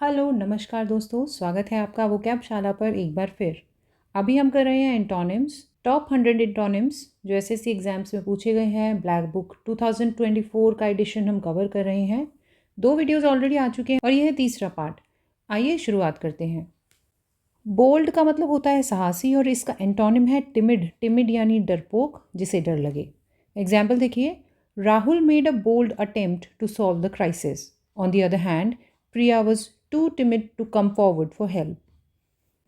Hello नमस्कार दोस्तों, स्वागत है आपका वोकैब शाला पर एक बार फिर। अभी हम कर रहे हैं एंटोनिम्स, टॉप 100 एंटोनिम्स जो एसएससी एग्जाम्स में पूछे गए हैं। ब्लैक बुक 2024 का एडिशन हम कवर कर रहे हैं। 2 वीडियोस ऑलरेडी आ चुके हैं और यह है तीसरा पार्ट। आइए शुरुआत करते हैं। बोल्ड का मतलब होता है साहसी और इसका एंटोनिम है टिमिड। टिमिड यानी डरपोक, जिसे डर लगे। एग्जाम्पल देखिए, Rahul made a bold attempt to solve the crisis. On the other hand, Priya was too timid to come forward for help.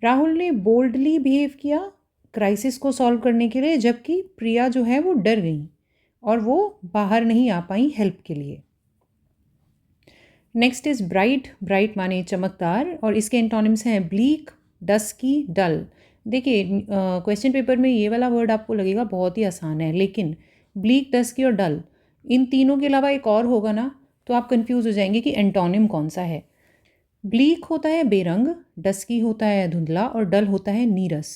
Rahul ने बोल्डली बिहेव किया क्राइसिस को सॉल्व करने के लिए, जबकि प्रिया जो है वो डर गई और वो बाहर नहीं आ पाई हेल्प के लिए। Next is bright. ब्राइट माने चमकदार और इसके एंटोनिम्स हैं ब्लीक, डस्की, डल। देखिए, क्वेश्चन पेपर में ये वाला वर्ड आपको लगेगा बहुत ही आसान है, लेकिन ब्लीक, डस्की और डल, इन तीनों के अलावा एक और होगा ना, तो आप कंफ्यूज हो जाएंगे कि एंटोनिम कौन सा है। ब्लीक होता है बेरंग, डस्की होता है धुंधला और डल होता है नीरस।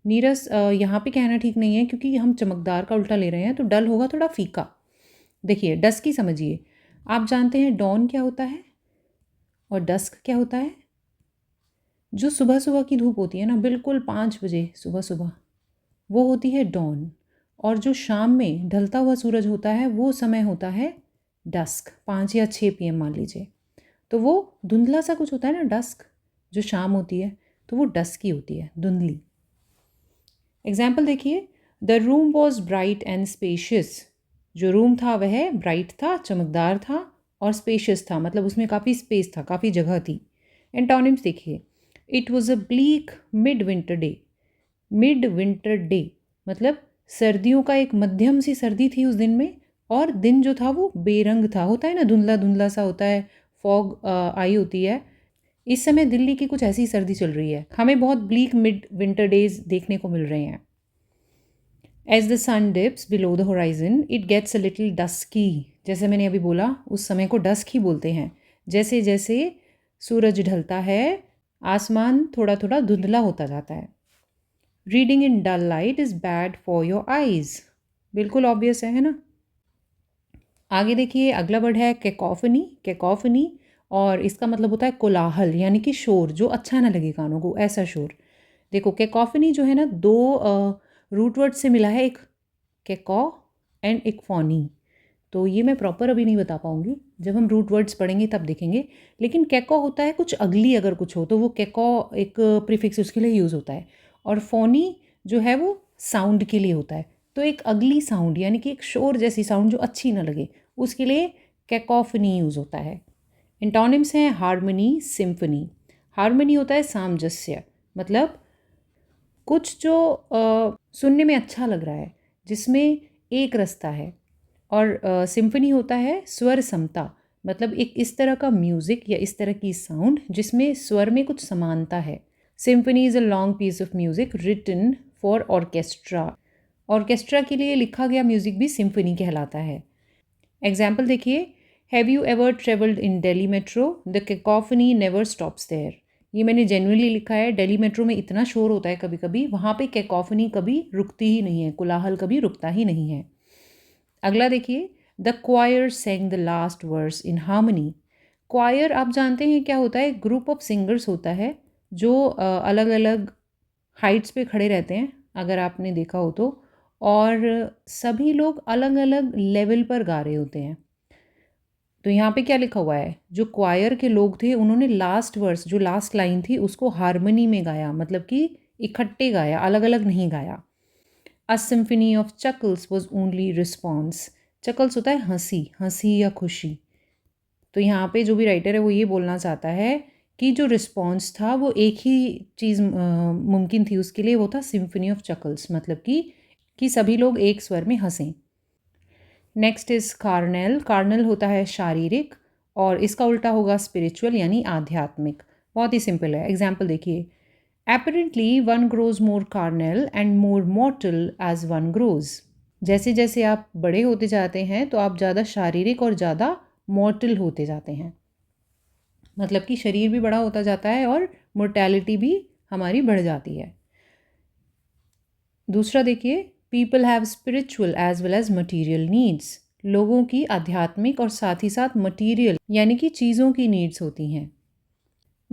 नीरस यहाँ पे कहना ठीक नहीं है क्योंकि हम चमकदार का उल्टा ले रहे हैं, तो डल होगा थोड़ा फीका। देखिए, डस्की समझिए, आप जानते हैं डॉन क्या होता है और डस्क क्या होता है। जो सुबह सुबह की धूप होती है ना, बिल्कुल 5 बजे सुबह सुबह, वो होती है डॉन। और जो शाम में ढलता हुआ सूरज होता है वो समय होता है डस्क, 5 या 6 PM मान लीजिए। तो वो धुंधला सा कुछ होता है ना डस्क, जो शाम होती है, तो वो डस्की होती है, धुंधली। एग्जाम्पल देखिए, the room was bright and spacious. जो रूम था वह ब्राइट था, चमकदार था और स्पेशियस था, मतलब उसमें काफ़ी स्पेस था, काफ़ी जगह थी। एंटोनिम्स देखिए, it was a bleak mid winter day. Mid winter day मतलब सर्दियों का एक मध्यम सी सर्दी थी उस दिन में, और दिन जो था वो बेरंग था, होता है ना धुंधला धुंधला सा होता है, फॉग आई होती है। इस समय दिल्ली की कुछ ऐसी सर्दी चल रही है, हमें बहुत ब्लीक मिड विंटर डेज देखने को मिल रहे हैं। As the sun dips below the horizon it gets a little dusky. जैसे मैंने अभी बोला, उस समय को डस्क ही बोलते हैं। जैसे जैसे सूरज ढलता है, आसमान थोड़ा थोड़ा धुंधला होता जाता है। Reading in dull light is bad for your eyes. बिल्कुल ऑब्वियस है ना। आगे देखिए, अगला वर्ड है कैकोफनी। कैकोफनी, और इसका मतलब होता है कोलाहल, यानी कि शोर जो अच्छा ना लगे कानों को, ऐसा शोर। देखो, कैकोफनी जो है ना, 2 रूट वर्ड से मिला है, एक कैको एंड एक फोनी। तो ये मैं प्रॉपर अभी नहीं बता पाऊंगी, जब हम रूट वर्ड्स पढ़ेंगे तब देखेंगे। लेकिन कैको होता है कुछ अगली, अगर कुछ हो तो वो कैको एक प्रीफिक्स उसके लिए यूज़ होता है। और फोनी जो है वो साउंड के लिए होता है। तो एक अगली साउंड, यानी कि एक शोर जैसी साउंड जो अच्छी ना लगे, उसके लिए कैकोफनी यूज़ होता है। एंटोनिम्स हैं हार्मनी, सिम्फनी। हार्मनी होता है सामंजस्य, मतलब कुछ जो सुनने में अच्छा लग रहा है, जिसमें एक रस्ता है। और सिम्फनी होता है स्वर समता, मतलब एक इस तरह का म्यूज़िक या इस तरह की साउंड जिसमें स्वर में कुछ समानता है। Symphony is a long piece of music written for orchestra. Orchestra के लिए लिखा गया म्यूज़िक भी सिम्फनी कहलाता है। एग्जाम्पल देखिए, have you ever travelled in Delhi metro, the cacophony never stops there. ये मैंने जेन्युइनली लिखा है, दिल्ली मेट्रो में इतना शोर होता है कभी कभी, वहाँ पे कैकोफनी कभी रुकती ही नहीं है, कोलाहल कभी रुकता ही नहीं है। अगला देखिए, the choir sang the last verse in harmony. Choir आप जानते हैं क्या होता है, ग्रुप ऑफ सिंगर्स होता है जो अलग अलग हाइट्स पे खड़े रहते हैं, अगर आपने देखा हो तो, और सभी लोग अलग अलग लेवल पर गा रहे होते हैं। तो यहाँ पे क्या लिखा हुआ है, जो क्वायर के लोग थे उन्होंने लास्ट वर्स, जो लास्ट लाइन थी, उसको हार्मनी में गाया, मतलब कि इकट्ठे गाया, अलग अलग नहीं गाया। A symphony of chuckles was only response. Chuckles होता है हंसी, हंसी या खुशी। तो यहाँ पे जो भी राइटर है वो ये बोलना चाहता है कि जो रिस्पॉन्स था वो एक ही चीज़ मुमकिन थी उसके लिए, वो था सिम्फनी ऑफ चकल्स, मतलब कि सभी लोग एक स्वर में हंसें। Next is carnal. कार्नल होता है शारीरिक और इसका उल्टा होगा स्पिरिचुअल यानी आध्यात्मिक। बहुत ही सिंपल है। एग्जाम्पल देखिए, apparently one grows more carnal and more mortal as one grows. जैसे जैसे आप बड़े होते जाते हैं तो आप ज़्यादा शारीरिक और ज़्यादा मॉर्टल होते जाते हैं, मतलब कि शरीर भी बड़ा होता जाता है और मोर्टैलिटी भी हमारी बढ़ जाती है। दूसरा देखिए, people have spiritual as well as material needs. लोगों की आध्यात्मिक और साथ ही साथ मटीरियल यानी कि चीज़ों की नीड्स होती हैं।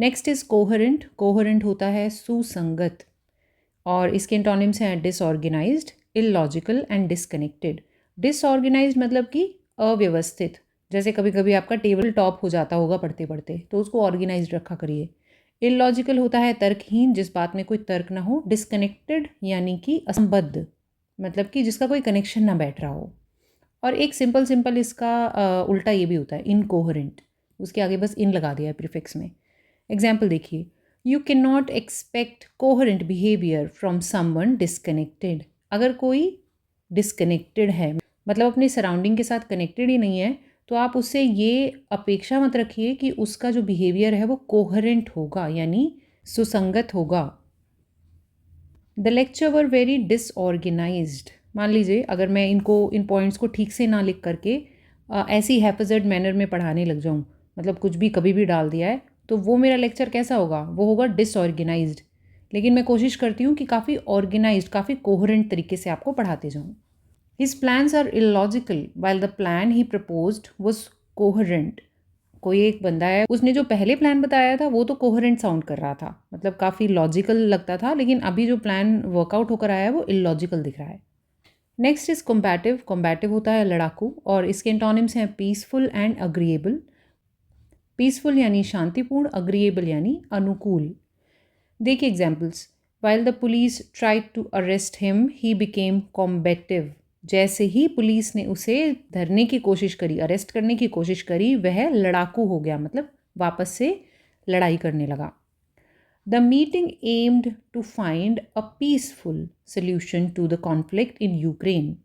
Next is coherent. कोहेरेंट होता है सुसंगत और इसके एंटोनिम्स हैं disorganised, illogical and disconnected. Disorganised मतलब कि अव्यवस्थित, जैसे कभी कभी आपका टेबल टॉप हो जाता होगा पढ़ते पढ़ते, तो उसको ऑर्गेनाइज्ड रखा करिए। इलॉजिकल होता है तर्कहीन, जिस बात में कोई तर्क ना हो। डिसकनेक्टेड यानी कि असंबद्ध, मतलब कि जिसका कोई कनेक्शन ना बैठ रहा हो। और एक सिंपल सिंपल इसका उल्टा ये भी होता है इनकोहेरेंट, उसके आगे बस इन लगा दिया है प्रीफिक्स में। एग्जाम्पल देखिए, you can not expect coherent behaviour from someone disconnected. अगर कोई डिसकनेक्टेड है, मतलब अपनी सराउंडिंग के साथ कनेक्टेड ही नहीं है, तो आप उससे ये अपेक्षा मत रखिए कि उसका जो बिहेवियर है वो कोहेरेंट होगा, यानी सुसंगत होगा। The lecture were very disorganised. मान लीजिए अगर मैं इन पॉइंट्स को ठीक से ना लिख करके ऐसी हैफजर्ड मैनर में पढ़ाने लग जाऊँ, मतलब कुछ भी कभी भी डाल दिया है, तो वो मेरा लेक्चर कैसा होगा, वो होगा डिसऑर्गेनाइज्ड। लेकिन मैं कोशिश करती हूँ कि काफ़ी ऑर्गेनाइज्ड, काफ़ी कोहेरेंट तरीके से आपको पढ़ाते जाऊँ। His plans are illogical while the plan he proposed was coherent. कोई एक बंदा है, उसने जो पहले प्लान बताया था वो तो कोहेरेंट साउंड कर रहा था, मतलब काफ़ी लॉजिकल लगता था, लेकिन अभी जो प्लान वर्कआउट होकर आया है वो इलॉजिकल दिख रहा है। Next is combative. कॉम्बैटिव होता है लड़ाकू और इसके एंटोनिम्स हैं पीसफुल एंड अग्रीएबल। पीसफुल यानी शांतिपूर्ण, अग्रीएबल यानी अनुकूल। देखिए examples, while the police tried to arrest him he became combative. जैसे ही पुलिस ने उसे धरने की कोशिश करी, अरेस्ट करने की कोशिश करी, वह लड़ाकू हो गया, मतलब वापस से लड़ाई करने लगा। The meeting aimed to find a peaceful solution to the conflict in Ukraine.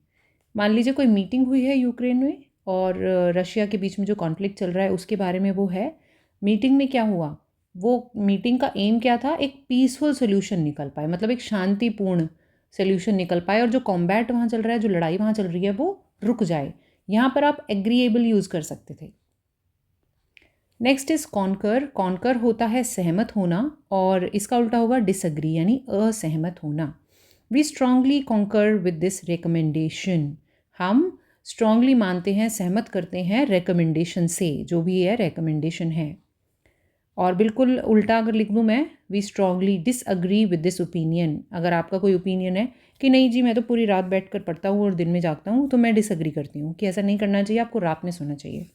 मान लीजिए कोई मीटिंग हुई है यूक्रेन में और रशिया के बीच में जो कॉन्फ्लिक्ट चल रहा है उसके बारे में वो है। मीटिंग में क्या हुआ, वो मीटिंग का एम क्या था, एक पीसफुल सोल्यूशन निकल पाए, मतलब एक शांतिपूर्ण सोल्यूशन निकल पाए, और जो कॉम्बैट वहाँ चल रहा है, जो लड़ाई वहाँ चल रही है, वो रुक जाए। यहाँ पर आप एग्रीएबल यूज़ कर सकते थे। Next is conquer. कॉन्कर होता है सहमत होना और इसका उल्टा होगा डिसअग्री, यानी असहमत होना। We strongly concur with this recommendation. हम स्ट्रांगली मानते हैं, सहमत करते हैं रिकमेंडेशन से, जो भी है रिकमेंडेशन है। और बिल्कुल उल्टा अगर लिख दूँ मैं, we strongly disagree with this opinion. अगर आपका कोई ओपिनियन है कि नहीं जी मैं तो पूरी रात बैठ कर पढ़ता हूँ और दिन में जागता हूँ, तो मैं डिसअग्री करती हूँ कि ऐसा नहीं करना चाहिए, आपको रात में सोना चाहिए।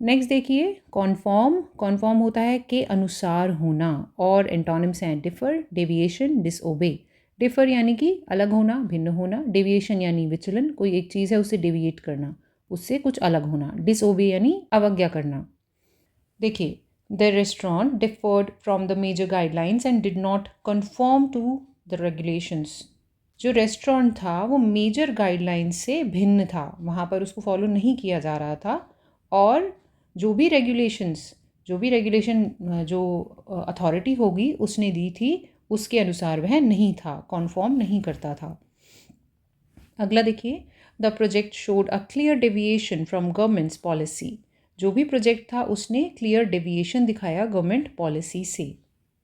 नेक्स्ट देखिए कॉन्फॉर्म। कॉन्फॉर्म होता है के अनुसार होना और एंटोनिम्स हैं डिफर, डेविएशन, डिसओबे। डिफर यानी कि अलग होना, भिन्न होना। डेविएशन यानी विचलन, कोई एक चीज़ है उससे डेविएट करना, उससे कुछ अलग होना। डिसओबे यानी अवज्ञा करना। देखिए, the restaurant differed from the major guidelines and did not conform to the regulations. जो रेस्टोरेंट था वो मेजर गाइडलाइंस से भिन्न था, वहाँ पर उसको फॉलो नहीं किया जा रहा था, और जो भी रेगुलेशन जो अथॉरिटी होगी उसने दी थी उसके अनुसार वह नहीं था, कॉन्फॉर्म नहीं करता था। अगला देखिए, the project showed a clear deviation from governments policy. जो भी प्रोजेक्ट था उसने क्लियर डेविएशन दिखाया गवर्नमेंट पॉलिसी से।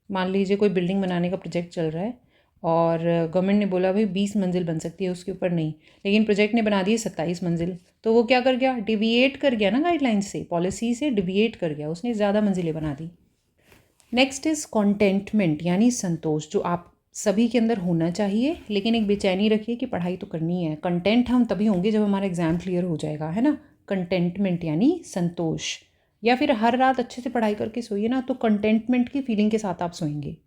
मान लीजिए कोई बिल्डिंग बनाने का प्रोजेक्ट चल रहा है और गवर्नमेंट ने बोला भाई 20 मंजिल बन सकती है, उसके ऊपर नहीं, लेकिन प्रोजेक्ट ने बना दिए 27 मंजिल, तो वो क्या कर गया, डिविएट कर गया ना गाइडलाइन से, पॉलिसी से डिविएट कर गया, उसने ज़्यादा मंजिलें बना दी। नेक्स्ट इज़ कॉन्टेंटमेंट यानी संतोष, जो आप सभी के अंदर होना चाहिए, लेकिन एक बेचैनी रखिए कि पढ़ाई तो करनी है। कंटेंट हम तभी होंगे जब हमारा एग्ज़ाम क्लियर हो जाएगा, है ना। कंटेंटमेंट यानी संतोष। या फिर हर रात अच्छे से पढ़ाई करके सोइए ना, तो कंटेंटमेंट की फीलिंग के साथ आप सोएंगे।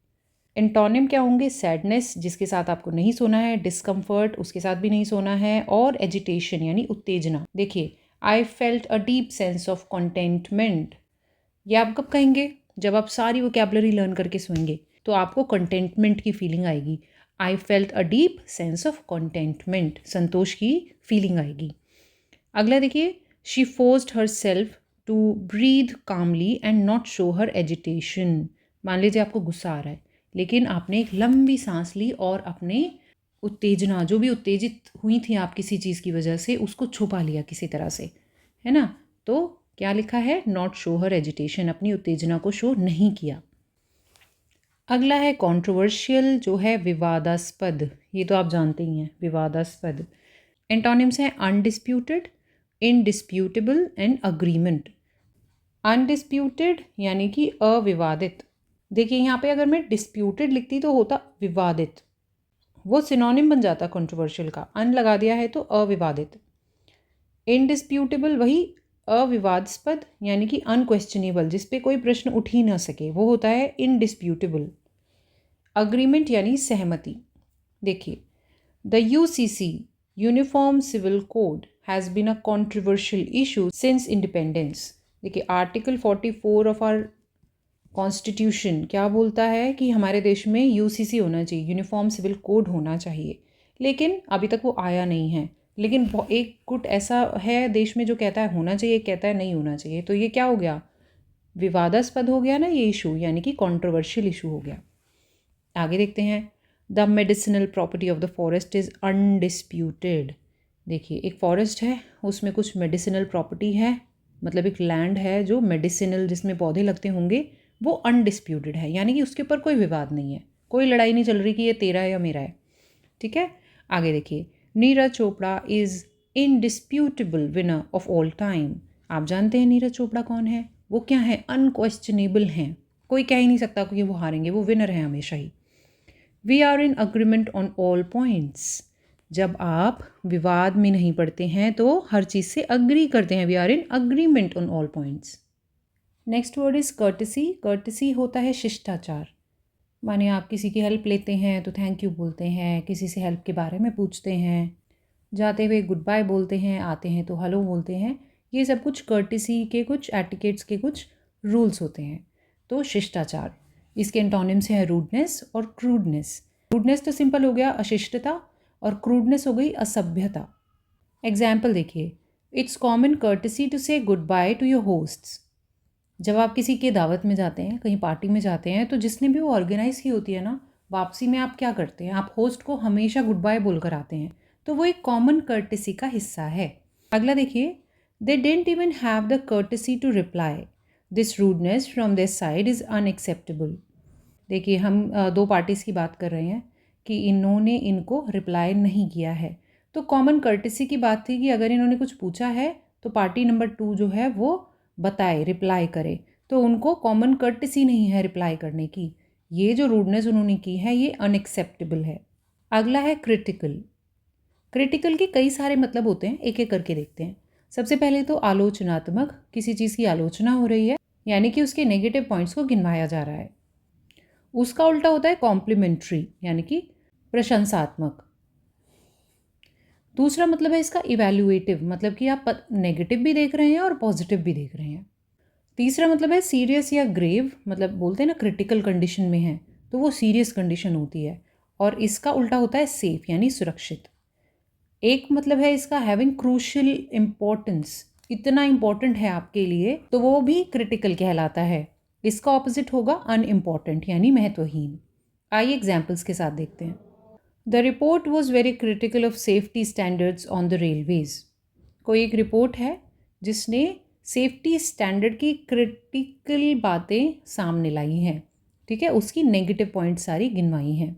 एंटोनिम क्या होंगे, सैडनेस जिसके साथ आपको नहीं सोना है, डिस्कम्फर्ट उसके साथ भी नहीं सोना है, और एजिटेशन यानी उत्तेजना। देखिए, आई felt a deep sense of containment, ये आप कब कहेंगे, जब आप सारी वोकैबुलरी लर्न करके सोएंगे तो आपको कंटेंटमेंट की फीलिंग आएगी। I felt a deep sense of contentment, संतोष की फीलिंग आएगी। अगला देखिए, she forced herself to breathe calmly and not show her agitation. मान लीजिए आपको गुस्सा आ रहा है, लेकिन आपने एक लंबी सांस ली और अपने उत्तेजना, जो भी उत्तेजित हुई थी आप किसी चीज़ की वजह से, उसको छुपा लिया किसी तरह से, है ना। तो क्या लिखा है, नॉट शो हर एजिटेशन, अपनी उत्तेजना को शो नहीं किया। अगला है कंट्रोवर्शियल, जो है विवादास्पद, ये तो आप जानते ही हैं विवादास्पद। एंटोनिम्स हैं अनडिस्प्यूटेड, इनडिस्प्यूटेबल एंड अग्रीमेंट। अनडिस्प्यूटेड यानी कि अविवादित। देखिए यहाँ पे अगर मैं डिस्प्यूटेड लिखती तो होता विवादित, वो सिनोनिम बन जाता कंट्रोवर्शियल का। अन लगा दिया है तो अविवादित। इनडिस्प्यूटेबल वही अविवादास्पद यानी कि अनक्वेश्चनेबल, जिस पे कोई प्रश्न उठ ही ना सके, वो होता है इनडिस्प्यूटेबल। अग्रीमेंट यानी सहमति। देखिए the UCC uniform civil code has been a controversial issue since independence. देखिए आर्टिकल 44 ऑफ आवर कॉन्स्टिट्यूशन क्या बोलता है कि हमारे देश में यूसीसी होना चाहिए, यूनिफॉर्म सिविल कोड होना चाहिए, लेकिन अभी तक वो आया नहीं है। लेकिन एक गुट ऐसा है देश में जो कहता है होना चाहिए, कहता है नहीं होना चाहिए, तो ये क्या हो गया, विवादास्पद हो गया ना ये इशू, यानी कि कंट्रोवर्शियल इशू हो गया। आगे देखते हैं। The medicinal property of the forest is undisputed. देखिए एक फॉरेस्ट है, उसमें कुछ मेडिसिनल प्रॉपर्टी है, मतलब एक लैंड है जो मेडिसिनल जिसमें पौधे लगते होंगे, वो अनडिस्प्यूटेड है, यानी कि उसके ऊपर कोई विवाद नहीं है, कोई लड़ाई नहीं चल रही कि ये तेरा है या मेरा है। ठीक है, आगे देखिए। Neeraj Chopra is indisputable winner of all time. आप जानते हैं नीरज चोपड़ा कौन है, वो क्या है, अनक्वेश्चनेबल हैं, कोई कह ही नहीं सकता कि वो हारेंगे, वो विनर हैं हमेशा ही। We are in agreement on all points. जब आप विवाद में नहीं पड़ते हैं तो हर चीज़ से अग्री करते हैं, we are in agreement on all points. Next word is courtesy. Courtesy होता है शिष्टाचार। माने आप किसी की हेल्प लेते हैं तो थैंक यू बोलते हैं, किसी से हेल्प के बारे में पूछते हैं, जाते हुए गुड बाय बोलते हैं, आते हैं तो हेलो बोलते हैं। ये सब कुछ कर्टसी के कुछ एटिकेट्स के कुछ रूल्स होते हैं। तो शिष्टाचार, इसके एंटोनिम्स हैं रूडनेस और क्रूडनेस। रूडनेस तो सिंपल हो गया अशिष्टता, और क्रूडनेस हो गई असभ्यता। एग्जाम्पल देखिए, इट्स कॉमन कर्टसी टू से good by two your hosts. जब आप किसी के दावत में जाते हैं, कहीं पार्टी में जाते हैं, तो जिसने भी वो ऑर्गेनाइज़ की होती है ना, वापसी में आप क्या करते हैं, आप होस्ट को हमेशा गुड बाय बोलकर आते हैं, तो वो एक कॉमन कर्टसी का हिस्सा है। अगला देखिए, they didn't even have the courtesy to reply, this rudeness from this side is unacceptable. देखिए हम दो पार्टीज़ की बात कर रहे हैं कि इन्होंने इनको रिप्लाई नहीं किया है, तो कॉमन कर्टसी की बात थी कि अगर इन्होंने कुछ पूछा है तो पार्टी नंबर 2 जो है वो बताए, रिप्लाई करे, तो उनको कॉमन कर्टसी नहीं है रिप्लाई करने की। ये जो रूडनेस उन्होंने की है ये अनएक्सेप्टेबल है। अगला है क्रिटिकल। क्रिटिकल के कई सारे मतलब होते हैं, एक एक करके देखते हैं। सबसे पहले तो आलोचनात्मक, किसी चीज़ की आलोचना हो रही है, यानी कि उसके नेगेटिव पॉइंट्स को गिनवाया जा रहा है। उसका उल्टा होता है कॉम्प्लीमेंट्री, यानी कि प्रशंसात्मक। दूसरा मतलब है इसका इवैल्यूएटिव, मतलब कि आप नेगेटिव भी देख रहे हैं और पॉजिटिव भी देख रहे हैं। तीसरा मतलब है सीरियस या ग्रेव, मतलब बोलते हैं ना क्रिटिकल कंडीशन में है, तो वो सीरियस कंडीशन होती है। और इसका उल्टा होता है सेफ, यानी सुरक्षित। एक मतलब है इसका हैविंग क्रूशियल इम्पोर्टेंस, इतना इम्पोर्टेंट है आपके लिए, तो वो भी क्रिटिकल कहलाता है। इसका ऑपोजिट होगा अनइम्पॉर्टेंट, यानी महत्वहीन। आइए एग्जाम्पल्स के साथ देखते हैं। The report was very critical of safety standards on the railways. कोई एक रिपोर्ट है जिसने सेफ्टी स्टैंडर्ड की क्रिटिकल बातें सामने लाई हैं, ठीक है, उसकी नेगेटिव पॉइंट सारी गिनवाई हैं।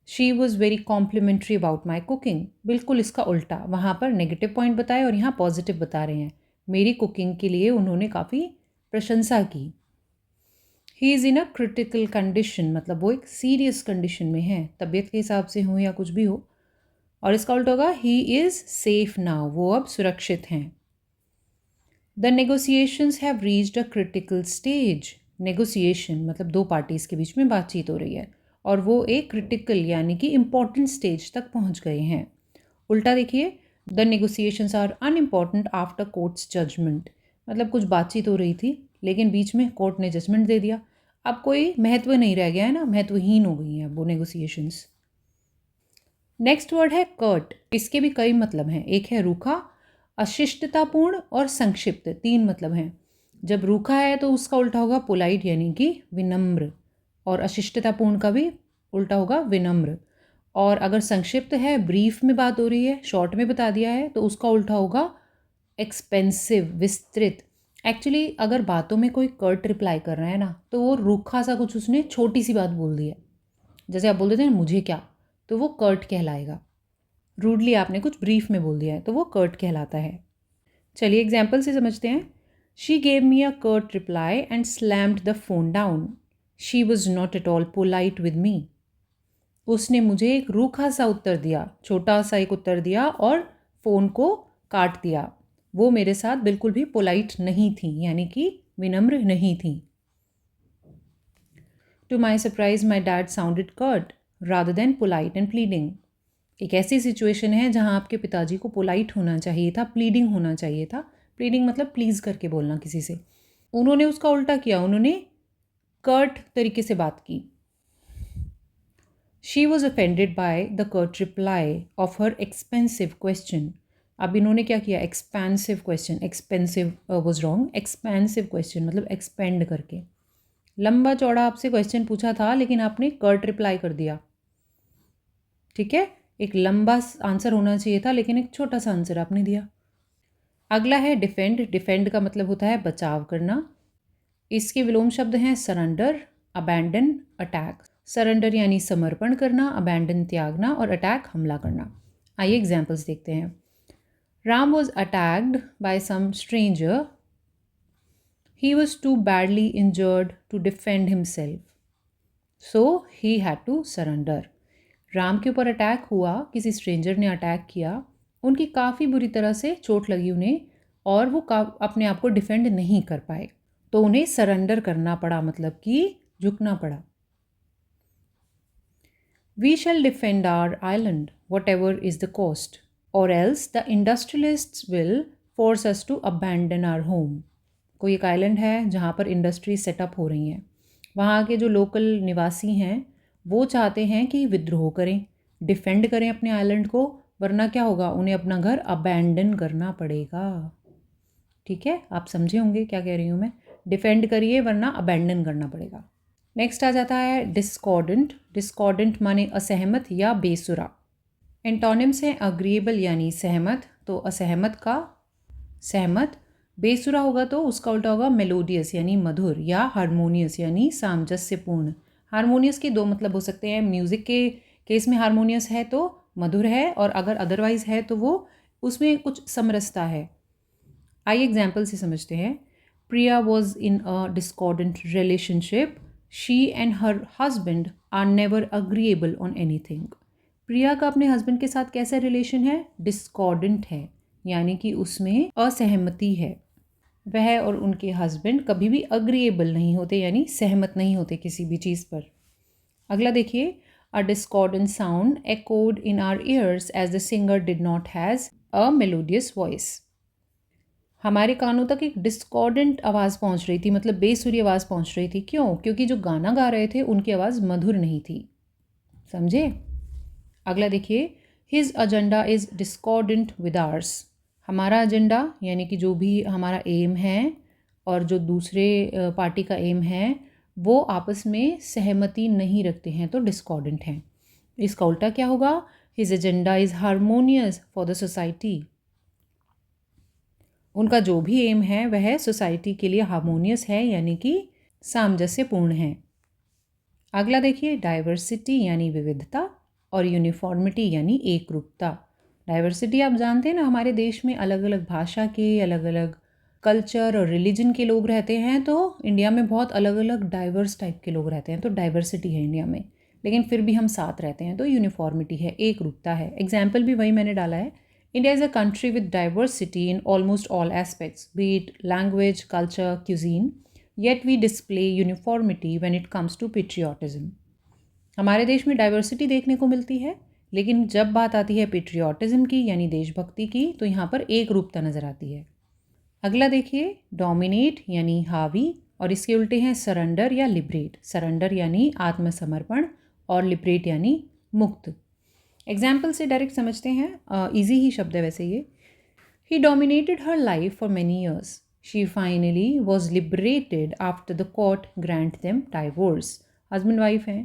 She was very complimentary about my cooking, बिल्कुल इसका उल्टा, वहाँ पर नेगेटिव पॉइंट बताए और यहाँ पॉजिटिव बता रहे हैं। मेरी कुकिंग के लिए उन्होंने काफ़ी प्रशंसा की। He is in a critical condition, मतलब वो एक सीरियस कंडीशन में है, तबीयत के हिसाब से हो या कुछ भी हो। और इसका उल्टा होगा ही इज़ सेफ नाउ, वो अब सुरक्षित हैं। The negotiations have reached a critical stage. Negotiation मतलब दो पार्टीज़ के बीच में बातचीत हो रही है और वो एक क्रिटिकल यानी कि इम्पॉर्टेंट स्टेज तक पहुंच गए हैं। उल्टा देखिए, the negotiations are unimportant after court's judgement, मतलब कुछ बातचीत हो रही थी लेकिन बीच में कोर्ट ने जजमेंट दे दिया, अब कोई महत्व नहीं रह गया है ना, महत्वहीन हो गई हैं वो नेगोशिएशंस। नेक्स्ट वर्ड है कर्ट। इसके भी कई मतलब हैं, एक है रूखा, अशिष्टतापूर्ण और संक्षिप्त, तीन मतलब हैं। जब रूखा है तो उसका उल्टा होगा पोलाइट यानी कि विनम्र, और अशिष्टतापूर्ण का भी उल्टा होगा विनम्र। और अगर संक्षिप्त है, ब्रीफ में बात हो रही है, शॉर्ट में बता दिया है, तो उसका उल्टा होगा एक्सपेंसिव, विस्तृत। एक्चुअली अगर बातों में कोई कर्ट रिप्लाई कर रहा है ना, तो वो रूखा सा कुछ उसने छोटी सी बात बोल दी है, जैसे आप बोल देते हैं मुझे क्या, तो वो कर्ट कहलाएगा। रूडली आपने कुछ ब्रीफ में बोल दिया है तो वो कर्ट कहलाता है। चलिए एग्जाम्पल से समझते हैं। She gave me a curt reply and slammed the phone down. She was not at all polite with me. उसने मुझे एक रूखा सा उत्तर दिया, छोटा सा एक उत्तर दिया और फ़ोन को काट दिया. वो मेरे साथ बिल्कुल भी पोलाइट नहीं थी, यानी कि विनम्र नहीं थी. To my surprise, my dad sounded curt rather than polite and pleading. एक ऐसी सिचुएशन है जहां आपके पिताजी को पोलाइट होना चाहिए था, प्लीडिंग होना चाहिए था. प्लीडिंग मतलब प्लीज़ करके बोलना किसी से. उन्होंने उसका उल्टा किया, उन्होंने कर्ट तरीके से बात की. She was offended by the curt reply of her expensive question. अब इन्होंने क्या किया, expensive question, expensive was wrong, expensive question मतलब एक्सपेंड करके. लंबा चौड़ा आपसे क्वेश्चन पूछा था लेकिन आपने कर्ट रिप्लाई कर दिया. ठीक है, एक लंबा आंसर होना चाहिए था लेकिन एक छोटा सा आंसर आपने दिया. अगला है डिफेंड. डिफेंड का मतलब होता है बचाव करना. इसके विलोम शब्द हैं सरेंडर, अबैंडन, अटैक. सरेंडर यानी समर्पण करना, अबैंडन त्यागना और अटैक हमला करना. आइए एग्जाम्पल्स देखते हैं. Ram was attacked by some stranger. He was too badly injured to defend himself, so he had to surrender. Ram के ऊपर अटैक हुआ, किसी स्ट्रेंजर ने अटैक किया, उनकी काफ़ी बुरी तरह से चोट लगी उन्हें और वो अपने आप को डिफेंड नहीं कर पाए, तो उन्हें सरेंडर करना पड़ा, मतलब कि झुकना पड़ा. We shall defend our island, whatever is the cost, or else the industrialists will force us to abandon our home. कोई एक आइलैंड है जहाँ पर इंडस्ट्री सेटअप हो रही हैं. वहाँ के जो लोकल निवासी हैं वो चाहते हैं कि विद्रोह करें, डिफेंड करें अपने आइलैंड को, वरना क्या होगा, उन्हें अपना घर अबैंडन करना पड़ेगा. ठीक है, आप समझे होंगे क्या कह रही हूँ मैं. डिफेंड करिए वरना अबैंडन करना पड़ेगा. नेक्स्ट आ जाता है डिस्कॉर्डेंट. डिस्कॉर्डेंट माने असहमत या बेसुरा. एंटोनिम्स हैं अग्रीएबल यानी सहमत, तो असहमत का सहमत. बेसुरा होगा तो उसका उल्टा होगा मेलोडियस यानी मधुर, या हारमोनियस यानी सामंजस्यपूर्ण. हारमोनियस के दो मतलब हो सकते हैं. म्यूज़िक के केस में हारमोनियस है तो मधुर है, और अगर अदरवाइज है तो वो उसमें कुछ समरसता है. आइए एग्जाम्पल से समझते हैं. Priya was in a discordant relationship. She and her husband are never agreeable on anything. Priya का अपने हस्बैंड के साथ कैसा रिलेशन है, डिस्कॉर्डेंट है, यानी कि उसमें असहमति है. वह और उनके हस्बैंड कभी भी अग्रीएबल नहीं होते, यानी सहमत नहीं होते किसी भी चीज़ पर. अगला देखिए. A discordant sound echoed in our ears as the singer did not has a melodious voice. हमारे कानों तक एक डिस्कॉर्डेंट आवाज़ पहुंच रही थी, मतलब बेसुरी आवाज़ पहुंच रही थी. क्यों? क्योंकि जो गाना गा रहे थे उनकी आवाज़ मधुर नहीं थी. समझे. अगला देखिए. His agenda is discordant with hours. हमारा एजेंडा यानी कि जो भी हमारा एम है और जो दूसरे पार्टी का एम है वो आपस में सहमति नहीं रखते हैं, तो डिस्कॉर्डेंट हैं. इसका उल्टा क्या होगा, his agenda is harmonious for the society. उनका जो भी एम है वह सोसाइटी के लिए हारमोनियस है, यानी कि सामंजस्यपूर्ण है. अगला देखिए. डाइवर्सिटी यानी विविधता और यूनिफॉर्मिटी यानी एकरूपता. डाइवर्सिटी आप जानते हैं ना, हमारे देश में अलग अलग भाषा के, अलग अलग कल्चर और रिलीजन के लोग रहते हैं. तो इंडिया में बहुत अलग अलग डाइवर्स टाइप के लोग रहते हैं, तो डाइवर्सिटी है इंडिया में, लेकिन फिर भी हम साथ रहते हैं, तो यूनिफॉर्मिटी है, एकरूपता है. एग्जाम्पल भी वही मैंने डाला है. India is a country with diversity in almost all aspects, be it language, culture, cuisine, yet we display uniformity when it comes to patriotism. हमारे देश में डाइवर्सिटी देखने को मिलती है, लेकिन जब बात आती है पेट्रियाटिज्म की यानी देशभक्ति की, तो यहाँ पर एक रूपता नज़र आती है. अगला देखिए. डोमिनेट यानी हावी, और इसके उल्टे हैं सरेंडर या लिबरेट. सरेंडर यानी आत्मसमर्पण और लिबरेट यानी मुक्त. एग्जाम्पल से डायरेक्ट समझते हैं, ईजी ही शब्द है वैसे ये. He dominated her life for many years. She finally was liberated after the court grant them divorce. Husband wife हैं,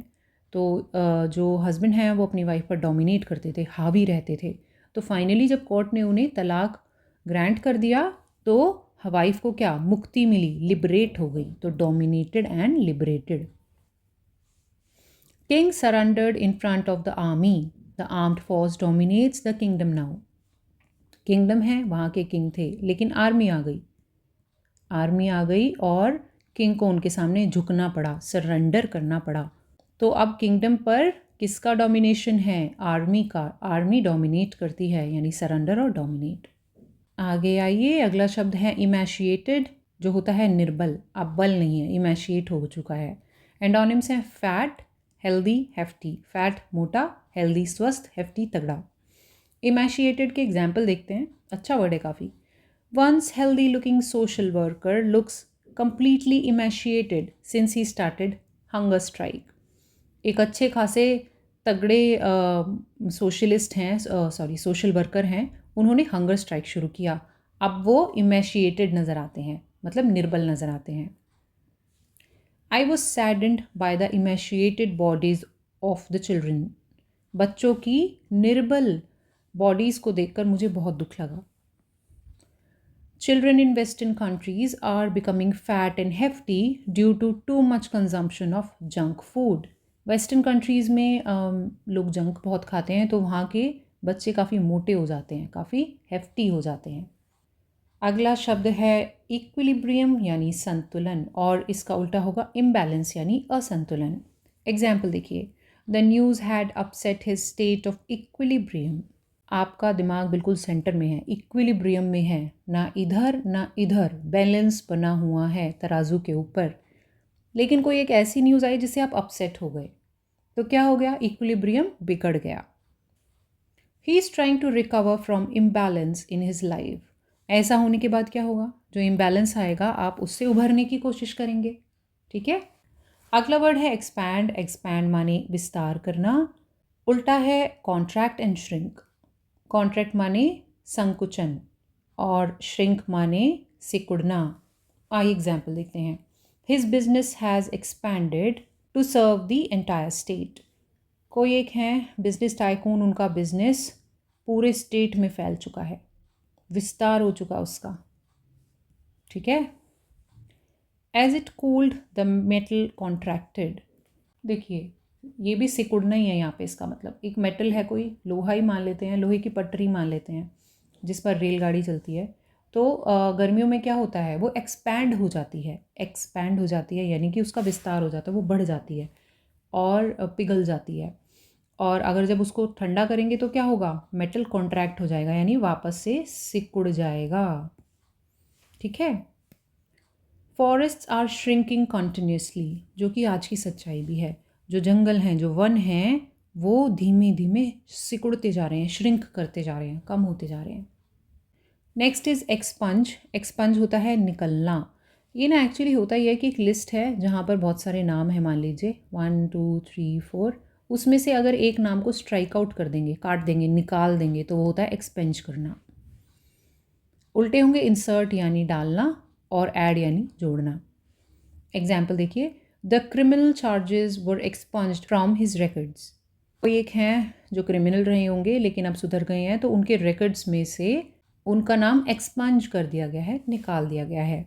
तो जो हस्बैंड हैं वो अपनी वाइफ पर डोमिनेट करते थे, हावी रहते थे. तो फाइनली जब कोर्ट ने उन्हें तलाक ग्रांट कर दिया तो वाइफ को क्या, मुक्ति मिली, लिबरेट हो गई. तो dominated and liberated. King surrendered in front of the army. The armed force dominates the kingdom now. Kingdom है, वहाँ के किंग थे, लेकिन आर्मी आ गई. आर्मी आ गई और किंग को उनके सामने झुकना पड़ा, सरेंडर करना पड़ा। तो अब किंगडम पर किसका डोमिनेशन है? आर्मी का। आर्मी डोमिनेट करती है, यानी सरेंडर और डोमिनेट। आगे आइए, अगला शब्द है इमैशिएटेड, जो होता है निर्बल। अब बल नहीं है, इमैशिएट हो चुका है। एंटोनिम्स हैं फैट, हेल्दी, हेफ्टी। फैट मोटा, हेल्दी स्वस्थ, हेफ्टी तगड़ा। इमैशिएटेड के एग्जाम्पल देखते हैं, अच्छा वर्ड है काफ़ी। Once healthy looking social worker looks completely emaciated since he started hunger strike। एक अच्छे खासे तगड़े सोशलिस्ट हैं, सॉरी सोशल वर्कर हैं, उन्होंने हंगर स्ट्राइक शुरू किया। अब वो इमैशिएटेड नज़र आते हैं, मतलब निर्बल नज़र आते हैं। I was saddened by the emaciated bodies of the children. बच्चों की निर्बल बॉडीज़ को देखकर मुझे बहुत दुख लगा। Children in Western countries are becoming fat and hefty due to too much consumption of junk food। Western countries में लोग जंक बहुत खाते हैं, तो वहाँ के बच्चे काफ़ी मोटे हो जाते हैं, काफ़ी हेफ्टी हो जाते हैं। अगला शब्द है इक्विलिब्रियम यानी संतुलन, और इसका उल्टा होगा इम्बैलेंस यानी असंतुलन। एग्जाम्पल देखिए, the news had upset his state of equilibrium. आपका दिमाग बिल्कुल सेंटर में है, इक्विलिब्रियम में है, ना इधर ना इधर, बैलेंस बना हुआ है तराजू के ऊपर। लेकिन कोई एक ऐसी न्यूज़ आई जिससे आप अपसेट हो गए, तो क्या हो गया? इक्विलिब्रियम बिगड़ गया। He is trying to recover from imbalance in his life. ऐसा होने के बाद क्या होगा? जो इम्बैलेंस आएगा आप उससे उभरने की कोशिश करेंगे, ठीक है। अगला वर्ड है एक्सपैंड। एक्सपैंड माने विस्तार करना, उल्टा है कॉन्ट्रैक्ट एंड श्रिंक। कॉन्ट्रैक्ट माने संकुचन और श्रिंक माने सिकुड़ना। आइए एग्जाम्पल देखते हैं। His business has expanded to serve the entire state. कोई एक है बिजनेस टाइकून, उनका बिजनेस पूरे स्टेट में फैल चुका है, विस्तार हो चुका उसका, ठीक है। As it cooled the metal contracted. देखिए ये भी सिकुड़ना ही है यहाँ पे, इसका मतलब एक मेटल है, कोई लोहा ही मान लेते हैं, लोहे की पटरी मान लेते हैं जिस पर रेलगाड़ी चलती है। तो गर्मियों में क्या होता है? वो एक्सपैंड हो जाती है। एक्सपैंड हो जाती है यानी कि उसका विस्तार हो जाता है, वो बढ़ जाती है और पिघल जाती है। और अगर जब उसको ठंडा करेंगे तो क्या होगा? मेटल कॉन्ट्रैक्ट हो जाएगा, यानी वापस से सिकुड़ जाएगा, ठीक है। फॉरेस्ट्स आर श्रिंकिंग कॉन्टिन्यूसली, जो कि आज की सच्चाई भी है। जो जंगल हैं, जो वन हैं, वो धीमे धीमे सिकुड़ते जा रहे हैं, श्रिंक करते जा रहे हैं, कम होते जा रहे हैं। Next is expunge. एक्सपंज होता है निकलना। ये ना एक्चुअली होता ही है कि एक लिस्ट है जहाँ पर बहुत सारे नाम हैं, मान लीजिए 1 2 3 4, उसमें से अगर एक नाम को स्ट्राइक आउट कर देंगे, काट देंगे, निकाल देंगे, तो वो होता है एक्सपेंज करना। उल्टे होंगे इंसर्ट यानी डालना और ऐड यानी जोड़ना। एग्जाम्पल देखिए, the criminal charges were expunged from his records. कोई एक हैं जो क्रिमिनल रहे होंगे लेकिन अब सुधर गए हैं, तो उनके रिकॉर्ड्स में से उनका नाम एक्सपंज कर दिया गया है, निकाल दिया गया है।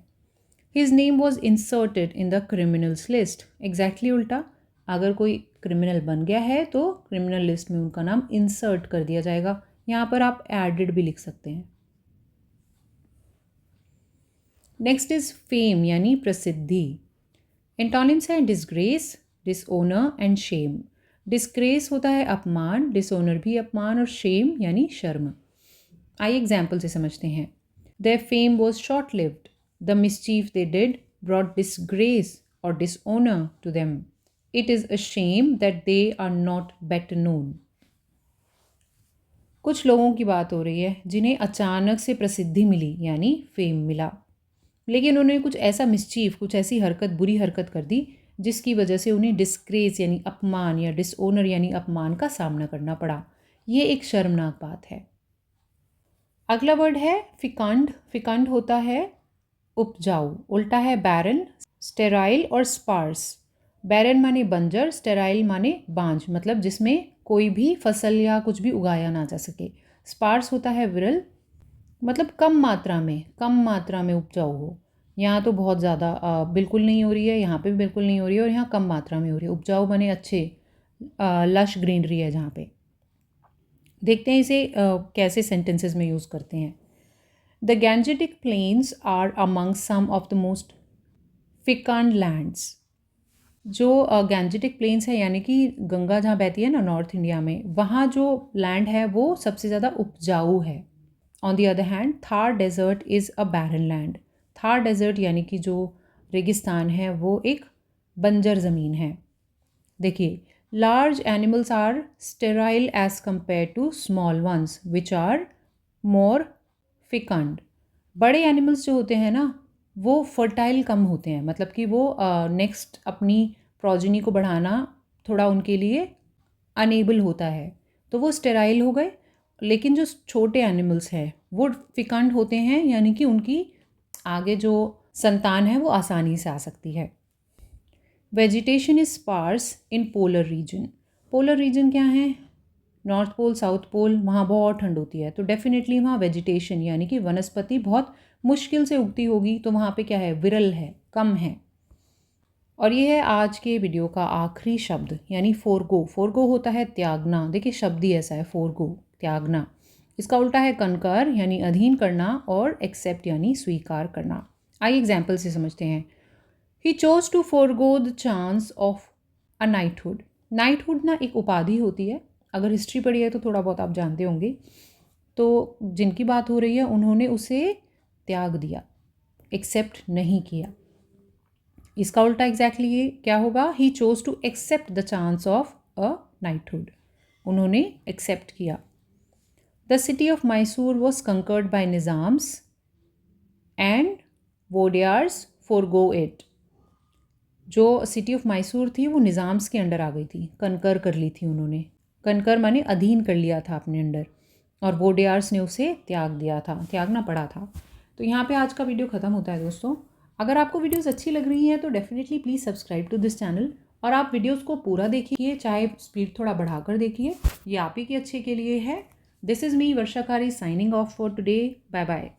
His name was inserted in the criminals list. Exactly उल्टा, अगर कोई क्रिमिनल बन गया है तो क्रिमिनल लिस्ट में उनका नाम इंसर्ट कर दिया जाएगा। यहाँ पर आप एडेड भी लिख सकते हैं। नेक्स्ट इज फेम यानी प्रसिद्धि। एंटोनिम्स हैं disgrace, dishonour and Shem. Disgrace होता है अपमान, डिसओनर भी अपमान, और शेम यानी शर्म। आइए एग्जाम्पल से समझते हैं। Their fame was short lived, the mischief they did brought disgrace और dishonour to them, it is a shame that they are not better known. कुछ लोगों की बात हो रही है जिन्हें अचानक से प्रसिद्धि मिली यानी फेम मिला, लेकिन उन्होंने कुछ ऐसा मिसचीफ, कुछ ऐसी हरकत, बुरी हरकत कर दी जिसकी वजह से उन्हें डिस्ग्रेस यानी अपमान या डिसओनर यानी अपमान का सामना करना पड़ा। ये एक शर्मनाक बात है। अगला वर्ड है फिकंड। फिकंड होता है उपजाऊ, उल्टा है बैरन, स्टेराइल और स्पार्स। बैरन माने बंजर, स्टेराइल माने बांझ, मतलब जिसमें कोई भी फसल या कुछ भी उगाया ना जा सके। स्पार्स होता है विरल, मतलब कम मात्रा में उपजाऊ हो। यहाँ तो बहुत ज़्यादा बिल्कुल नहीं हो रही है, यहाँ पे भी बिल्कुल नहीं हो रही है, और यहाँ कम मात्रा में हो रही है। उपजाऊ बने अच्छे, लश ग्रीनरी है जहाँ पे। देखते हैं इसे कैसे सेंटेंसेस में यूज़ करते हैं। The Gangetic plains are among some of the most fecund lands. जो गैंजेटिक प्लेन्स है यानी कि गंगा जहाँ बहती है ना नॉर्थ इंडिया में, वहाँ जो लैंड है वो सबसे ज़्यादा उपजाऊ है। On the other hand Thar desert is a barren land. Thar desert यानी कि जो रेगिस्तान है वो एक बंजर ज़मीन है। देखिए, large animals are sterile as compare to small ones which are more fecund. बड़े एनिमल्स जो होते हैं ना वो फर्टाइल कम होते हैं, मतलब कि वो नेक्स्ट अपनी प्रोजेनी को बढ़ाना थोड़ा उनके लिए अनेबल होता है, तो वो स्टेराइल हो गए। लेकिन जो छोटे एनिमल्स हैं वो फिकंड होते हैं, यानी कि उनकी आगे जो संतान है वो आसानी से आ सकती है। Vegetation is sparse in polar region. Polar region क्या है? नॉर्थ पोल, साउथ पोल, वहाँ बहुत ठंड होती है, तो डेफिनेटली वहाँ वेजिटेशन यानी कि वनस्पति बहुत मुश्किल से उगती होगी, तो वहाँ पे क्या है? विरल है, कम है। और ये है आज के वीडियो का आखिरी शब्द यानी फोरगो। फोरगो होता है त्यागना। देखिए शब्द ही ऐसा है, फोरगो, त्यागना। इसका उल्टा है कनकर यानी अधीन करना, और एक्सेप्ट यानी स्वीकार करना। आइए एग्जाम्पल से समझते हैं। He chose to forgo the chance of a knighthood. Knighthood ना एक उपाधि होती है, अगर हिस्ट्री पढ़ी है तो थोड़ा बहुत आप जानते होंगे। तो जिनकी बात हो रही है उन्होंने उसे त्याग दिया, एक्सेप्ट नहीं किया। इसका उल्टा एग्जैक्टली ये क्या होगा? He chose to accept the chance of a knighthood. उन्होंने एक्सेप्ट किया। The city of Mysore was conquered by Nizams and Wodeyars forgo it. जो सिटी ऑफ मैसूर थी वो निज़ाम्स के अंडर आ गई थी, कनकर कर ली थी उन्होंने। कनकर माने अधीन कर लिया था अपने अंडर, और वोडियार्स ने उसे त्याग दिया था, त्यागना पड़ा था। तो यहाँ पे आज का वीडियो ख़त्म होता है दोस्तों। अगर आपको वीडियोस अच्छी लग रही हैं तो definitely please subscribe to this channel, और आप वीडियोस को पूरा देखिए, चाहे स्पीड थोड़ा बढ़ाकर देखिए, ये आप ही के अच्छे के लिए है। दिस इज़ मी वर्षाकारी signing off for today. Bye bye.